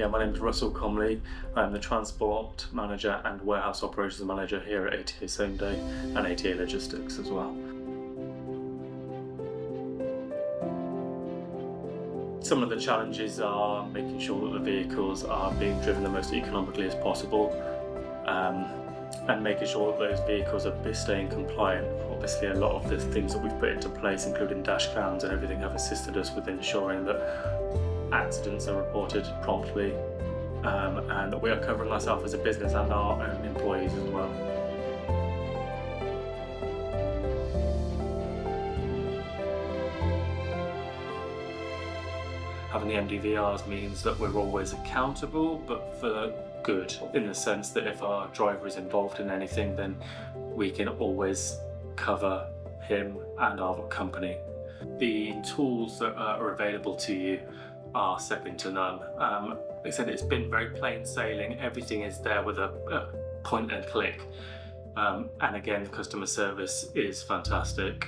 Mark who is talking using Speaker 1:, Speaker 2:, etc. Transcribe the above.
Speaker 1: Yeah, my name is Russell Comley. I'm the Transport Manager and Warehouse Operations Manager here at ATA Same Day and ATA Logistics as well. Some of the challenges are making sure that the vehicles are being driven the most economically as possible, and making sure that those vehicles are staying compliant. Obviously, a lot of the things that we've put into place, including dash cams and everything, have assisted us with ensuring that accidents are reported promptly, and that we are covering ourselves as a business and our own employees as well. Having the MDVRs means that we're always accountable, but for good, in the sense that if our driver is involved in anything, then we can always cover him and our company. The tools that are available to you are second to none. Like I said, it's been very plain sailing. Everything is there with a point and click. And again, the customer service is fantastic.